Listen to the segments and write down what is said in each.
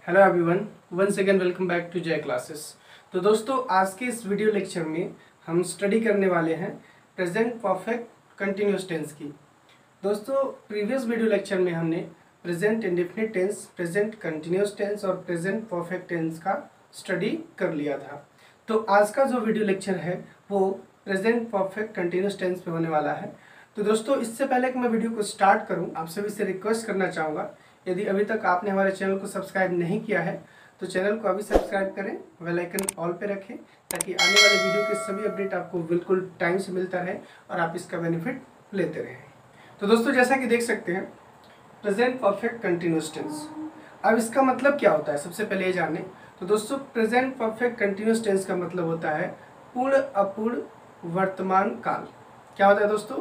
Hello everyone, once again welcome back to Jai classes. तो दोस्तों, आज के इस वीडियो लेक्चर में हम स्टडी करने वाले हैं प्रेजेंट परफेक्ट कंटिन्यूअस टेंस की। दोस्तों, प्रीवियस वीडियो लेक्चर में हमने present indefinite tense, present continuous tense और प्रेजेंट परफेक्ट टेंस का स्टडी कर लिया था। तो आज का जो वीडियो लेक्चर है वो प्रेजेंट परफेक्ट कंटिन्यूअस टेंस पे होने वाला है। तो दोस्तों, इससे पहले कि मैं वीडियो को स्टार्ट करूं, आप सभी से रिक्वेस्ट करना चाहूँगा, यदि अभी तक आपने हमारे चैनल को सब्सक्राइब नहीं किया है तो चैनल को अभी सब्सक्राइब करें, बेल आइकन ऑल पे रखें ताकि आने वाले वीडियो के सभी अपडेट आपको बिल्कुल टाइम से मिलता रहे और आप इसका बेनिफिट लेते रहें। तो दोस्तों, जैसा कि देख सकते हैं प्रेजेंट परफेक्ट कंटिन्यूअस टेंस, अब इसका मतलब क्या होता है सबसे पहले ये जानें। तो दोस्तों, प्रेजेंट परफेक्ट कंटिन्यूअस टेंस का मतलब होता है पूर्ण अपूर्ण वर्तमान काल। क्या होता है दोस्तों?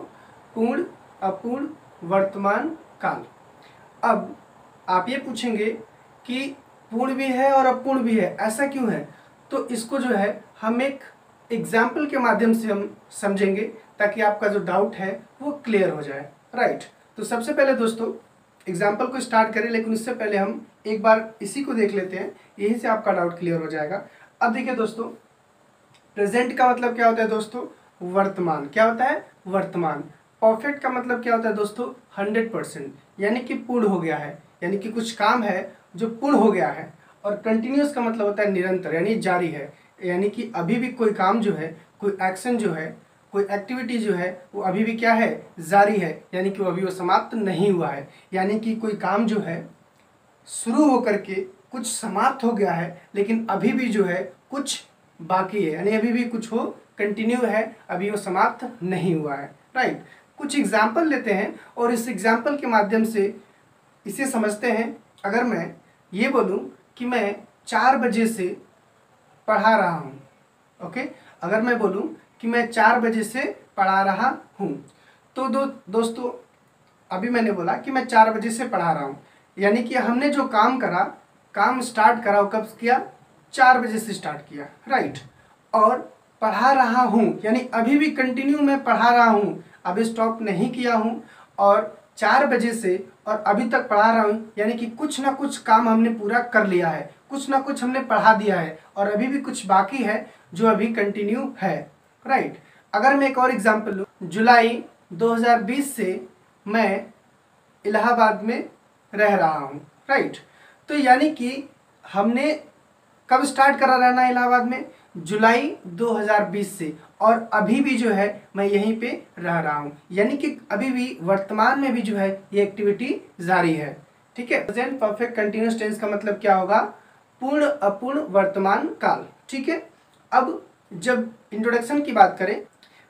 पूर्ण अपूर्ण वर्तमान काल। अब आप ये पूछेंगे कि पूर्ण भी है और अपूर्ण भी है, ऐसा क्यों है? तो इसको जो है हम एक एग्जाम्पल के माध्यम से हम समझेंगे ताकि आपका जो डाउट है वो क्लियर हो जाए। राइट, तो सबसे पहले दोस्तों एग्जाम्पल को स्टार्ट करें, लेकिन उससे पहले हम एक बार इसी को देख लेते हैं, यहीं से आपका डाउट क्लियर हो जाएगा। अब देखिए दोस्तों, प्रेजेंट का मतलब क्या होता है दोस्तों? वर्तमान। क्या होता है? वर्तमान। परफेक्ट का मतलब क्या होता है दोस्तों? 100%, यानी कि पूर्ण हो गया है, यानी कि कुछ काम है जो पूर्ण हो गया है। और कंटिन्यूअस का मतलब होता है निरंतर, यानी जारी है, यानी कि अभी भी कोई काम जो है, कोई एक्शन जो है, कोई एक्टिविटी जो है वो अभी भी क्या है? जारी है, यानी कि वो अभी वो समाप्त नहीं हुआ है। यानी कि कोई काम जो है शुरू होकर के कुछ समाप्त हो गया है, लेकिन अभी भी जो है कुछ बाकी है, यानी अभी भी कुछ हो कंटिन्यू है, अभी वो समाप्त नहीं हुआ है। राइट, कुछ एग्जाम्पल लेते हैं और इस एग्जाम्पल के माध्यम से इसे समझते हैं। अगर मैं ये बोलूं कि मैं 4 बजे से पढ़ा रहा हूँ, ओके, अगर मैं बोलूं कि मैं 4 बजे से पढ़ा रहा हूँ, तो दोस्तों अभी मैंने बोला कि मैं 4 बजे से पढ़ा रहा हूँ, यानी कि हमने जो काम करा, काम स्टार्ट करा, वो कब किया? 4 बजे से स्टार्ट किया। राइट, और पढ़ा रहा हूँ यानी अभी भी कंटिन्यू मैं पढ़ा रहा हूँ, अभी स्टॉप नहीं किया हूँ, और 4 बजे से और अभी तक पढ़ा रहा हूँ, यानी कि कुछ ना कुछ काम हमने पूरा कर लिया है, कुछ ना कुछ हमने पढ़ा दिया है और अभी भी कुछ बाकी है जो अभी कंटिन्यू है। राइट, अगर मैं एक और एग्जांपल लूँ, जुलाई 2020 से मैं इलाहाबाद में रह रहा हूँ। राइट, तो यानी कि हमने कब स्टार्ट करा रहना इलाहाबाद में? जुलाई 2020 से, और अभी भी जो है मैं यहीं पे रह रहा हूँ, यानी कि अभी भी वर्तमान में भी जो है ये एक्टिविटी जारी है। ठीक है, प्रेजेंट परफेक्ट कंटिन्यूअस टेंस का मतलब क्या होगा? पूर्ण अपूर्ण वर्तमान काल। ठीक है, अब जब इंट्रोडक्शन की बात करें,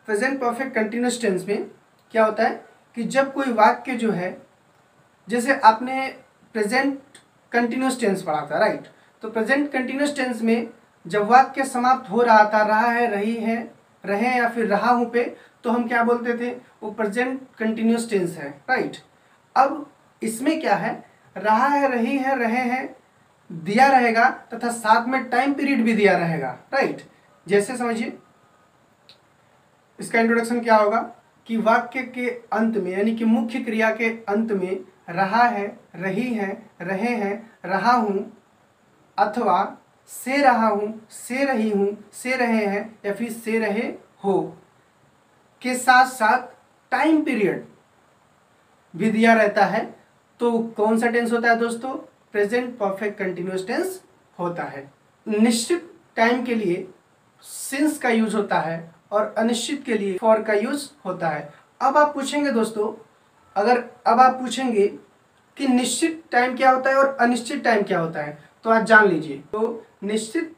प्रेजेंट परफेक्ट कंटिन्यूअस टेंस में क्या होता है कि जब कोई वाक्य जो है, जैसे आपने प्रेजेंट कंटिन्यूअस टेंस पढ़ा था, राइट, तो प्रेजेंट कंटिन्यूअस टेंस में जब वाक्य समाप्त हो रहा था, रहा है, रही है, रहे या फिर रहा हूं पे, तो हम क्या बोलते थे? वो प्रेजेंट कंटिन्यूअस टेंस है। राइट, अब इसमें क्या है? रहा है, रही है, रहे हैं दिया रहेगा तथा साथ में टाइम पीरियड भी दिया रहेगा। राइट, जैसे समझिए इसका इंट्रोडक्शन क्या होगा कि वाक्य के अंत में, यानी कि मुख्य क्रिया के अंत में रहा है, रही है, रहे हैं, रहा हूं, अथवा से रहा हूं, से रही हूं, से रहे हैं या फिर से रहे हो के साथ साथ टाइम पीरियड भी दिया रहता है, तो कौन सा टेंस होता है दोस्तों? प्रेजेंट परफेक्ट कंटिन्यूअस टेंस होता है। निश्चित टाइम के लिए सिंस का यूज होता है और अनिश्चित के लिए फॉर का यूज होता है। अब आप पूछेंगे दोस्तों, अब आप पूछेंगे कि निश्चित टाइम क्या होता है और अनिश्चित टाइम क्या होता है, तो आज जान लीजिए। तो निश्चित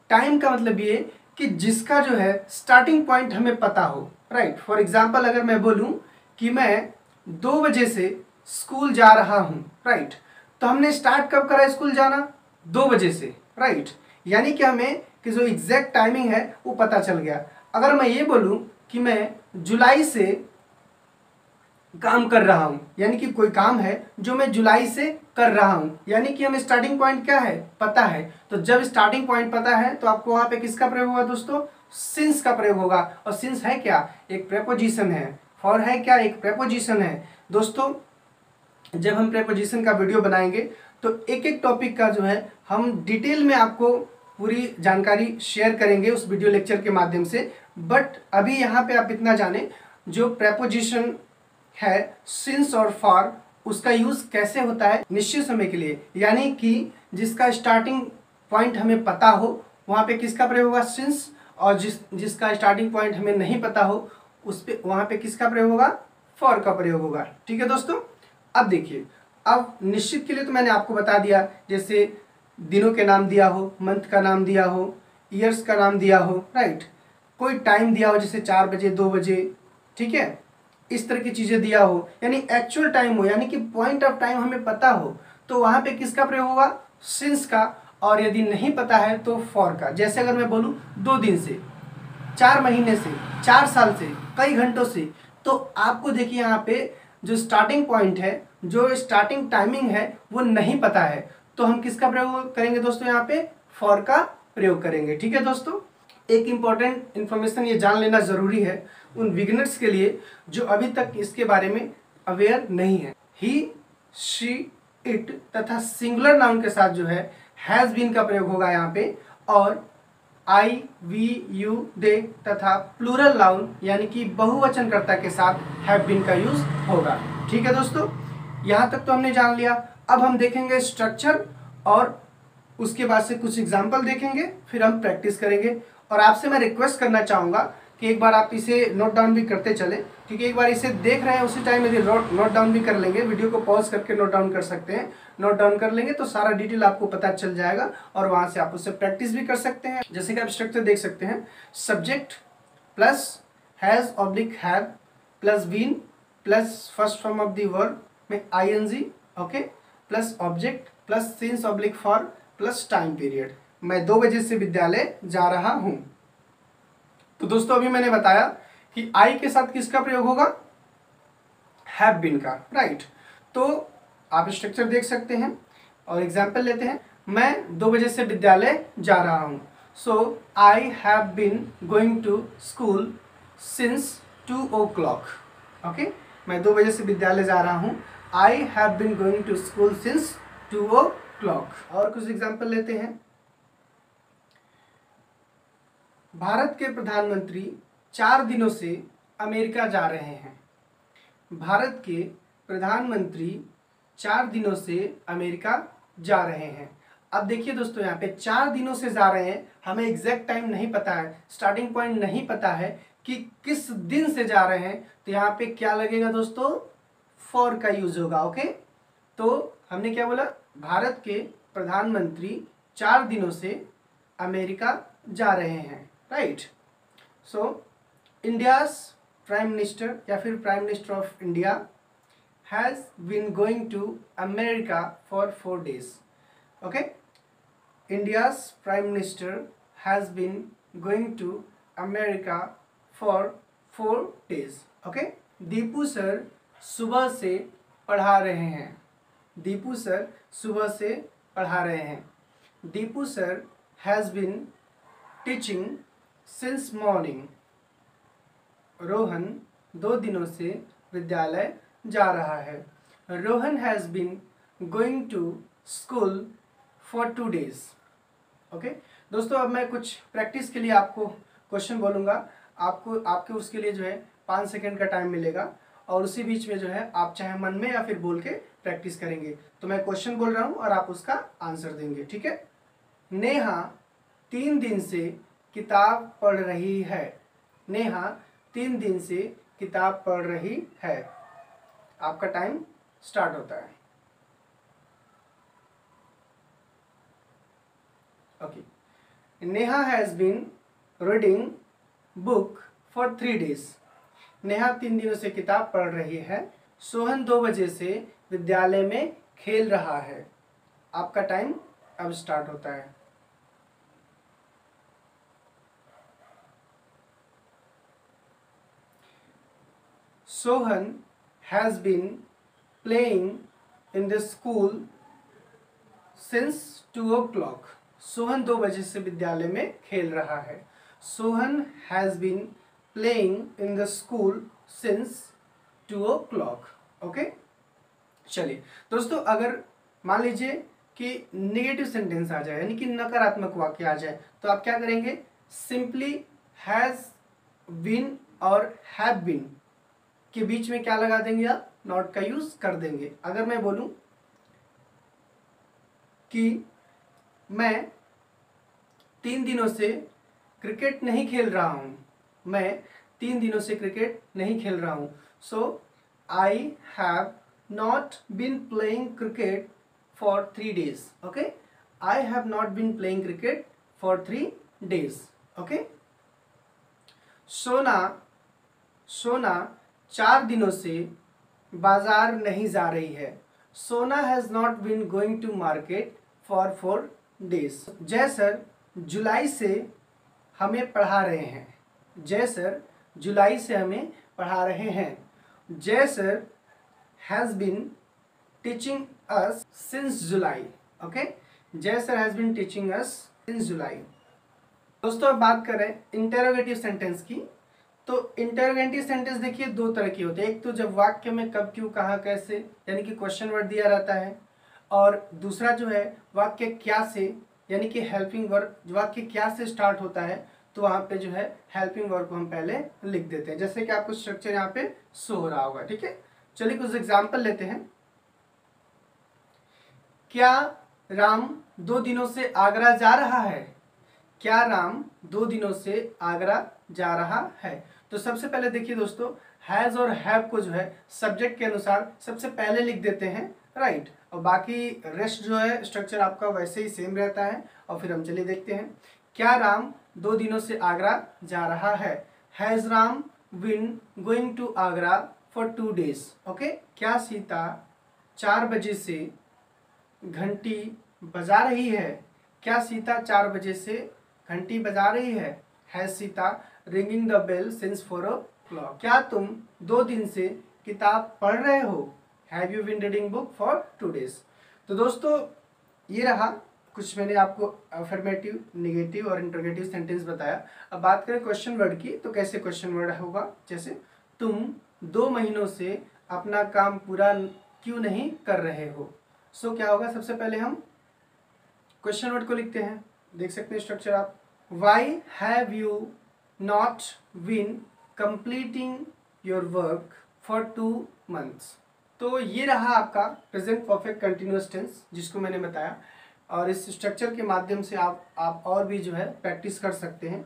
टाइम का मतलब ये कि जिसका जो है स्टार्टिंग पॉइंट हमें पता हो। राइट, फॉर एग्जांपल अगर मैं बोलूं कि मैं 2 बजे से स्कूल जा रहा हूं, राइट, तो हमने स्टार्ट कब करा स्कूल जाना? 2 बजे से। राइट, यानी कि हमें कि जो एग्जैक्ट टाइमिंग है वो पता चल गया। अगर मैं ये बोलूं कि मैं जुलाई से काम कर रहा हूं, यानी कि कोई काम है जो मैं जुलाई से कर रहा हूं, यानी कि हमें स्टार्टिंग पॉइंट क्या है? पता है। तो जब स्टार्टिंग पॉइंट पता है तो आपको वहां पे किसका प्रयोग होगा दोस्तों? सिंस का प्रयोग होगा। और सिंस है क्या? एक प्रेपोजिशन है। फॉर है क्या? एक प्रेपोजिशन है। दोस्तों, जब हम प्रेपोजिशन का वीडियो बनाएंगे तो एक एक टॉपिक का जो है हम डिटेल में आपको पूरी जानकारी शेयर करेंगे उस वीडियो लेक्चर के माध्यम से। बट अभी यहाँ पे आप इतना जाने, जो प्रेपोजिशन है सिंस और फॉर, उसका यूज कैसे होता है निश्चित समय के लिए, यानी कि जिसका स्टार्टिंग पॉइंट हमें पता हो वहाँ पे किसका प्रयोग होगा, सिंस, और जिसका स्टार्टिंग पॉइंट हमें नहीं पता हो उस पे वहाँ पे किसका प्रयोग होगा, फॉर का प्रयोग होगा। ठीक है दोस्तों। अब देखिए, अब निश्चित के लिए तो मैंने आपको बता दिया, जैसे दिनों के नाम दिया हो, मंथ का नाम दिया हो, ईयर्स का नाम दिया हो, राइट, कोई टाइम दिया हो जैसे 4 बजे 2 बजे, ठीक है, इस तरह की चीज़ें दिया हो, यानी एक्चुअल टाइम हो, यानी कि पॉइंट ऑफ टाइम हमें पता हो, तो वहाँ पे किसका प्रयोग होगा, सिंस का। और यदि नहीं पता है तो फॉर का। जैसे अगर मैं बोलूँ 2 दिन से, 4 महीने से, 4 साल से, कई घंटों से, तो आपको देखिए यहाँ पे जो स्टार्टिंग पॉइंट है, जो स्टार्टिंग टाइमिंग है वो नहीं पता है, तो हम किसका प्रयोग करेंगे दोस्तों, यहाँ पे फॉर का प्रयोग करेंगे। ठीक है दोस्तों। एक इम्पॉर्टेंट इन्फॉर्मेशन ये जान लेना ज़रूरी है उन बिगिनर्स के लिए जो अभी तक इसके बारे में अवेयर नहीं है। ही, शी, इट तथा सिंगुलर नाउन के साथ जो है हैज़ बीन का प्रयोग होगा यहाँ पे, और आई, वी, यू, दे तथा प्लूरल नाउन यानी कि बहुवचनकर्ता के साथ हैव बीन का यूज होगा। ठीक है दोस्तों, यहाँ तक तो हमने जान लिया। अब हम देखेंगे स्ट्रक्चर और उसके बाद से कुछ एग्जाम्पल देखेंगे, फिर हम प्रैक्टिस करेंगे। और आपसे मैं रिक्वेस्ट करना चाहूँगा कि एक बार आप इसे नोट डाउन भी करते चले, क्योंकि एक बार इसे देख रहे हैं उसी टाइम यदि नोट डाउन भी कर लेंगे, वीडियो को पॉज करके नोट डाउन कर सकते हैं, नोट डाउन कर लेंगे तो सारा डिटेल आपको पता चल जाएगा और वहाँ से आप उससे प्रैक्टिस भी कर सकते हैं। जैसे कि आप स्ट्रक्चर देख सकते हैं, subject plus has oblique have plus been plus first form of the verb में ING, okay, plus object plus since oblique for plus time period. मैं 2 बजे से विद्यालय जा रहा हूँ। तो दोस्तों अभी मैंने बताया कि आई के साथ किसका प्रयोग होगा, हैव बीन का, राइट। तो आप स्ट्रक्चर देख सकते हैं और एग्जाम्पल लेते हैं। मैं 2 बजे से विद्यालय जा रहा हूँ। So I have been going to school since 2 o'clock, okay. मैं 2 बजे से विद्यालय जा रहा हूँ। I have been going to school since 2 o'clock। और कुछ एग्जाम्पल लेते हैं। भारत के प्रधानमंत्री 4 दिनों से अमेरिका जा रहे हैं। भारत के प्रधानमंत्री 4 दिनों से अमेरिका जा रहे हैं। अब देखिए दोस्तों, यहाँ पे 4 दिनों से जा रहे हैं, हमें एग्जैक्ट टाइम नहीं पता है, स्टार्टिंग पॉइंट नहीं पता है कि किस दिन से जा रहे हैं, तो यहाँ पे क्या लगेगा दोस्तों, फॉर का यूज होगा, ओके। तो हमने क्या बोला, भारत के प्रधानमंत्री 4 दिनों से अमेरिका जा रहे हैं, right. So India's prime minister या फिर prime minister of India has been going to America for 4 days, okay. India's prime minister has been going to America for 4 days, okay. Deepu sir सुबह से पढ़ा रहे हैं। दीपू सर सुबह से पढ़ा रहे हैं। Deepu sir has been teaching since morning. Rohan 2 दिनों से विद्यालय जा रहा है। Rohan has been going to school for 2 days, okay. दोस्तों अब मैं कुछ प्रैक्टिस के लिए आपको क्वेश्चन बोलूँगा, आपके उसके लिए जो है 5 सेकंड का टाइम मिलेगा, और उसी बीच में जो है आप चाहे मन में या फिर बोल के प्रैक्टिस करेंगे। तो मैं क्वेश्चन बोल रहा हूँ और आप उसका आंसर देंगे, ठीक है। नेहा 3 दिन से किताब पढ़ रही है। नेहा 3 दिन से किताब पढ़ रही है। आपका टाइम स्टार्ट होता है, okay. Neha has been reading book for 3 days। Neha 3 दिनों से किताब पढ़ रही है। सोहन 2 बजे से विद्यालय में खेल रहा है। आपका टाइम अब स्टार्ट होता है। Sohan has been playing in the school since 2 o'clock. Sohan 2 बजे से विद्यालय में खेल रहा है। Sohan has been playing in the school since 2 o'clock. Okay, चलिए दोस्तों, अगर मान लीजिए कि नेगेटिव सेंटेंस आ जाए, यानी कि नकारात्मक वाक्य आ जाए, तो आप क्या करेंगे, सिंपली हैज बीन और हैव बीन के बीच में क्या लगा देंगे, आप नॉट का यूज कर देंगे। अगर मैं बोलूं कि मैं 3 दिनों से क्रिकेट नहीं खेल रहा हूं, मैं 3 दिनों से क्रिकेट नहीं खेल रहा हूं, so I have not been playing cricket for 3 days। Okay, I have not been playing cricket for 3 days। Okay, सोना 4 दिनों से बाजार नहीं जा रही है, Sona has not been going to market for 4 days। Jai sir जुलाई से हमें पढ़ा रहे हैं, जय सर जुलाई से हमें पढ़ा रहे हैं। Jay sir has been teaching us since July. Okay, Jay sir has been teaching us since July. दोस्तों अब बात करें इंटेरोगेटिव सेंटेंस की, तो इंटेरोगेटिव सेंटेंस देखिए 2 तरह की होते हैं। एक तो जब वाक्य में कब, क्यों, कहाँ, कैसे, यानी कि क्वेश्चन वर्ड दिया रहता है, और दूसरा जो है वाक्य क्या से, यानी कि हेल्पिंग वर्ब, वाक्य क्या से स्टार्ट होता है, तो वहाँ पे जो है हेल्पिंग वर्ब को हम पहले लिख देते हैं, जैसे कि आपको स्ट्रक्चर यहाँ पे शो हो रहा होगा। ठीक है, चलिए कुछ एग्जाम्पल लेते हैं। क्या राम 2 दिनों से आगरा जा रहा है, क्या राम 2 दिनों से आगरा जा रहा है। तो सबसे पहले देखिए दोस्तों, हैज और हैव को जो है सब्जेक्ट के अनुसार सबसे पहले लिख देते हैं, राइट, और बाकी रेस्ट जो है स्ट्रक्चर आपका वैसे ही सेम रहता है। और फिर हम चलिए देखते हैं, क्या राम 2 दिनों से आगरा जा रहा है, has Ram been going to Agra for 2 days। Okay, क्या सीता 4 बजे से घंटी बजा रही है, क्या सीता 4 बजे से घंटी बजा रही है, has Sita ringing the bell since 4 o'clock। क्या तुम 2 दिन से किताब पढ़ रहे हो, have you been reading book for 2 days। तो दोस्तों ये रहा कुछ मैंने आपको अफर्मेटिव, नेगेटिव और इंटरोगेटिव सेंटेंस बताया। अब बात करें क्वेश्चन वर्ड की, तो कैसे क्वेश्चन वर्ड होगा, जैसे तुम 2 महीनों से अपना काम पूरा क्यों नहीं कर रहे हो। सो क्या होगा, सबसे पहले हम क्वेश्चन वर्ड को लिखते हैं, देख सकते हैं स्ट्रक्चर आप, why have you not been completing your work for 2 months। तो ये रहा आपका प्रेजेंट परफेक्ट कंटिन्यूअस टेंस जिसको मैंने बताया, और इस स्ट्रक्चर के माध्यम से आप और भी जो है प्रैक्टिस कर सकते हैं।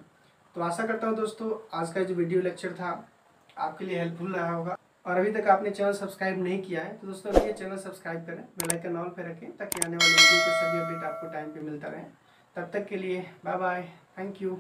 तो आशा करता हूँ दोस्तों आज का जो वीडियो लेक्चर था आपके लिए हेल्पफुल रहा होगा, और अभी तक आपने चैनल सब्सक्राइब नहीं किया है तो दोस्तों अभी ये चैनल सब्सक्राइब करें, बेल आइकन ऑल पे रखें ताकि आने वाले वीडियो के सभी अपडेट आपको टाइम पे मिलता रहे। तब तक के लिए बाय बाय, थैंक यू।